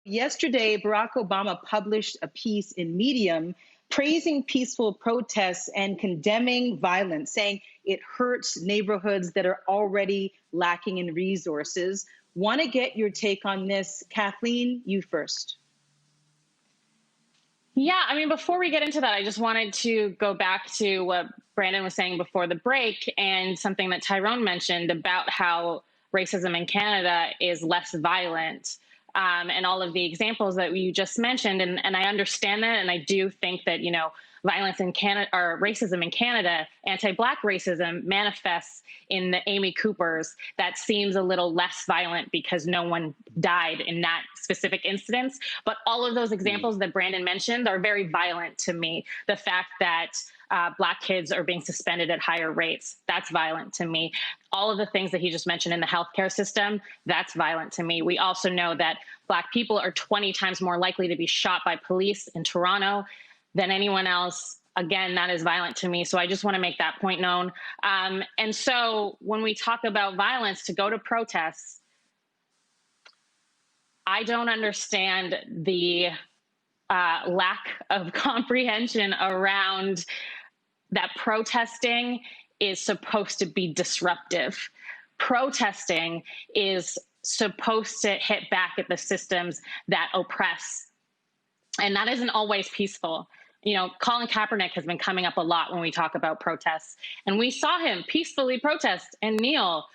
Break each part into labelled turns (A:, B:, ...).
A: Yesterday, Barack Obama published a piece in Medium praising peaceful protests and condemning violence, saying it hurts neighborhoods that are already lacking in resources. Want to get your take on this. Kathleen, you first.
B: Yeah, I mean, before we get into that, I just wanted to go back to what Brandon was saying before the break and something that Tyrone mentioned about how racism in Canada is less violent. And all of the examples that you just mentioned. And I understand that. And I do think that, violence in Canada or racism in Canada, anti-Black racism manifests in the Amy Coopers. That seems a little less violent because no one died in that specific instance. But all of those examples that Brandon mentioned are very violent to me. The fact that Black kids are being suspended at higher rates, that's violent to me. All of the things that he just mentioned in the healthcare system, that's violent to me. We also know that Black people are 20 times more likely to be shot by police in Toronto than anyone else. Again, that is violent to me. So I just want to make that point known. And so when we talk about violence, to go to protests, I don't understand the lack of comprehension around that protesting is supposed to be disruptive. Protesting is supposed to hit back at the systems that oppress. And that isn't always peaceful. Colin Kaepernick has been coming up a lot when we talk about protests. And we saw him peacefully protest and kneel.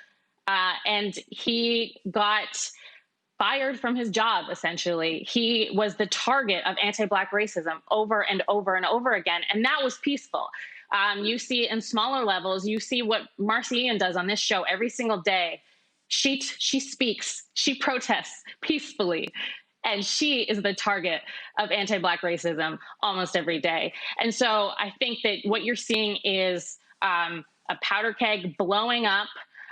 B: And he got fired from his job, essentially. He was the target of anti-Black racism over and over and over again. And that was peaceful. You see in smaller levels, you see what Marci Ien does on this show every single day. She speaks, she protests peacefully. And she is the target of anti-Black racism almost every day. And so I think that what you're seeing is a powder keg blowing up.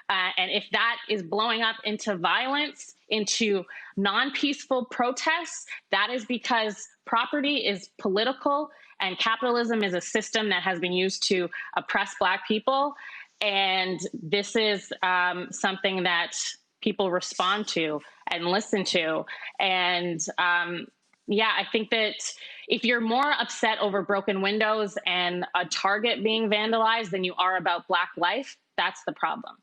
B: And if that is blowing up into violence, into non-peaceful protests, that is because property is political and capitalism is a system that has been used to oppress Black people. And this is something that people respond to and listen to. And I think that if you're more upset over broken windows and a Target being vandalized than you are about Black life, that's the problem.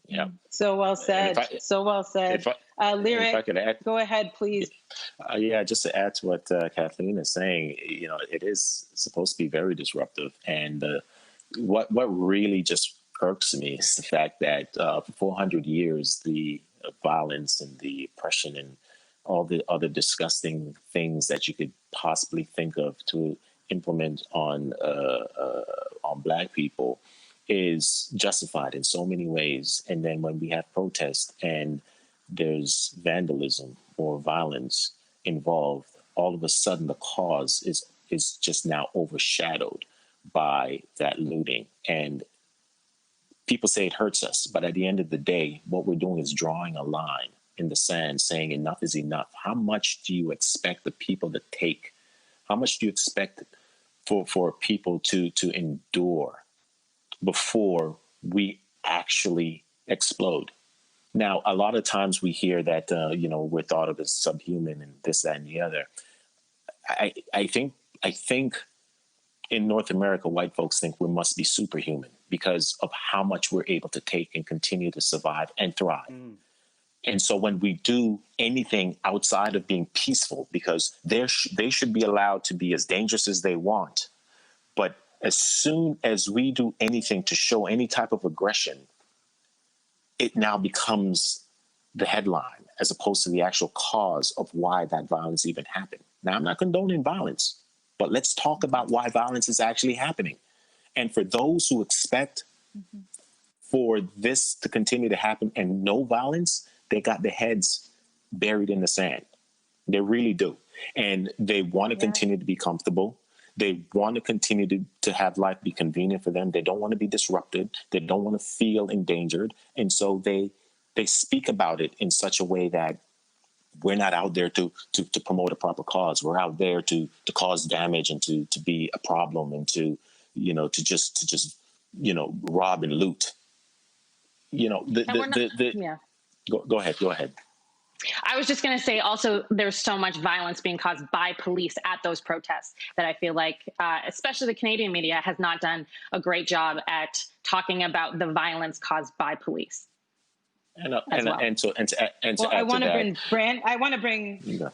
C: Yeah.
A: So well said. Lyriq,
C: if I could add,
A: go ahead, please.
C: Just to add to what Kathleen is saying, it is supposed to be very disruptive. And what really just irks me is the fact that for 400 years, the violence and the oppression and all the other disgusting things that you could possibly think of to implement on Black people is justified in so many ways. And then when we have protests and there's vandalism or violence involved, all of a sudden the cause is just now overshadowed by that looting. And people say it hurts us, but at the end of the day, what we're doing is drawing a line in the sand saying enough is enough. How much do you expect the people to take? How much do you expect for people to endure before we actually explode? Now, a lot of times we hear that, we're thought of as subhuman and this, that, and the other. I think in North America, white folks think we must be superhuman because of how much we're able to take and continue to survive and thrive. And so when we do anything outside of being peaceful, because they should be allowed to be as dangerous as they want, but as soon as we do anything to show any type of aggression, it now becomes the headline as opposed to the actual cause of why that violence even happened. Now, I'm not condoning violence, but let's talk about why violence is actually happening. And for those who expect for this to continue to happen and no violence, they got their heads buried in the sand. They really do. And they want to continue to be comfortable. They want to continue to have life be convenient for them. They don't want to be disrupted. They don't want to feel endangered. And so they speak about it in such a way that we're not out there to promote a proper cause. We're out there to cause damage and to be a problem and to just rob and loot.
B: Go ahead. I was just going to say also there's so much violence being caused by police at those protests that I feel like, especially the Canadian media, has not done a great job at talking about the violence caused by police.
C: And to add
A: Well, I
C: to
A: want to
C: that,
A: bring.
C: no,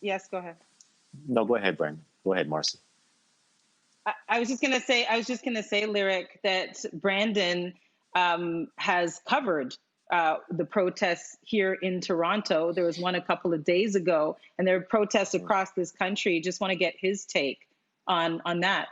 A: Yes, go ahead.
C: no, go ahead, Brandon. Go ahead, Marci.
A: I was just gonna say, Lyriq, that Brandon has covered the protests here in Toronto. There was one a couple of days ago, and there are protests across this country. Just want to get his take on that.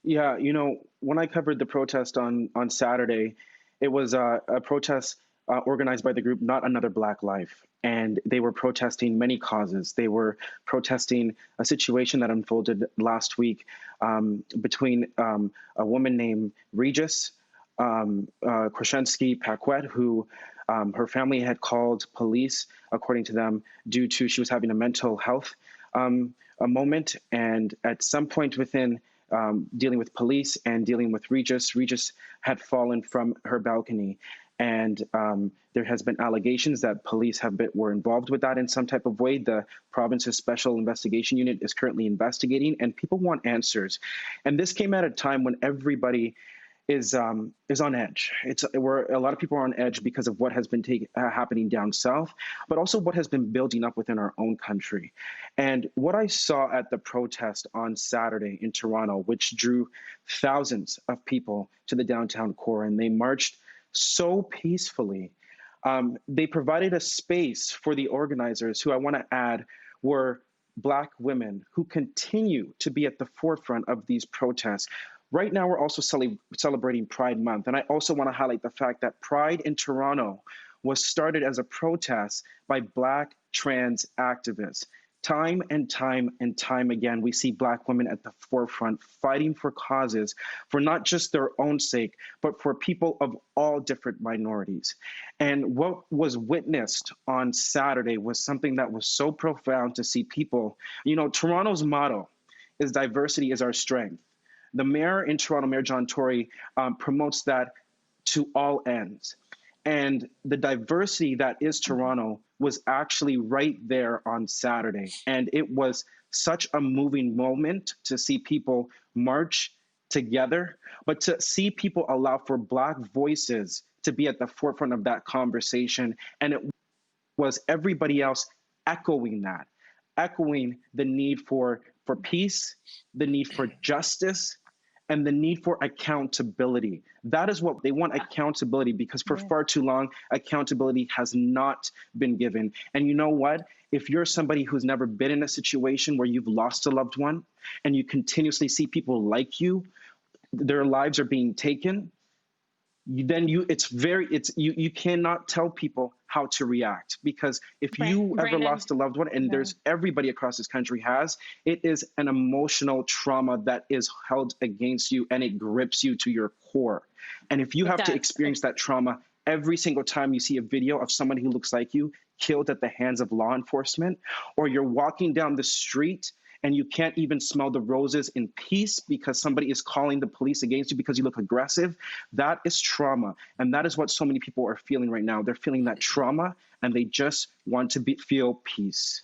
D: Yeah, you know, when I covered the protest on Saturday, it was a protest organized by the group Not Another Black Life. And they were protesting many causes. They were protesting a situation that unfolded last week between a woman named Regis Krashensky Paquette, who her family had called police, according to them, due to she was having a mental health a moment. And at some point within dealing with police and dealing with Regis had fallen from her balcony. And there has been allegations that police were involved with that in some type of way. The province's special investigation unit is currently investigating, and people want answers. And this came at a time when everybody is on edge. A lot of people are on edge because of what has been happening down south, but also what has been building up within our own country. And what I saw at the protest on Saturday in Toronto, which drew thousands of people to the downtown core, and they marched so peacefully. They provided a space for the organizers, who I want to add were Black women who continue to be at the forefront of these protests. Right now, we're also celebrating Pride Month. And I also want to highlight the fact that Pride in Toronto was started as a protest by Black trans activists. Time and time and time again, we see Black women at the forefront fighting for causes for not just their own sake, but for people of all different minorities. And what was witnessed on Saturday was something that was so profound to see people. You know, Toronto's motto is diversity is our strength. The mayor in Toronto, Mayor John Tory, promotes that to all ends. And the diversity that is Toronto was actually right there on Saturday. And it was such a moving moment to see people march together, but to see people allow for Black voices to be at the forefront of that conversation. And it was everybody else echoing that, echoing the need for peace, the need for justice, and the need for accountability. That is what they want, accountability, because for far too long, accountability has not been given. And you know what? If you're somebody who's never been in a situation where you've lost a loved one and you continuously see people like you, their lives are being taken, you cannot tell people how to react, because if you ever lost a loved one, and there's everybody across this country has, it is an emotional trauma that is held against you, and it grips you to your core. And if you have to experience that trauma every single time you see a video of someone who looks like you killed at the hands of law enforcement, or you're walking down the street and you can't even smell the roses in peace because somebody is calling the police against you because you look aggressive, that is trauma. And that is what so many people are feeling right now. They're feeling that trauma, and they just want to feel peace.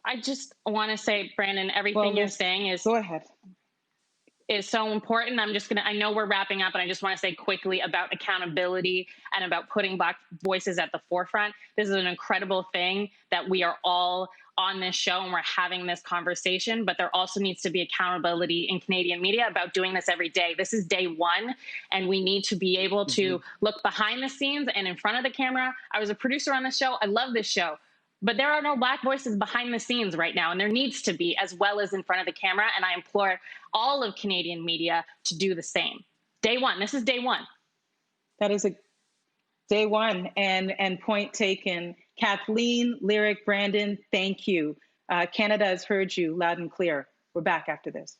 B: I just want to say, Brandon, everything you're saying is
A: go ahead.
B: Is so important. I know we're wrapping up, and I just want to say quickly about accountability and about putting Black voices at the forefront. This is an incredible thing that we are all on this show and we're having this conversation, but there also needs to be accountability in Canadian media about doing this every day. This is day one, and we need to be able to look behind the scenes and in front of the camera. I was a producer on this show. I love this show. But there are no Black voices behind the scenes right now, and there needs to be, as well as in front of the camera. And I implore all of Canadian media to do the same. Day one. This is day one.
A: That is a day one, and point taken. Kathleen, Lyriq, Brandon, thank you. Canada has heard you loud and clear. We're back after this.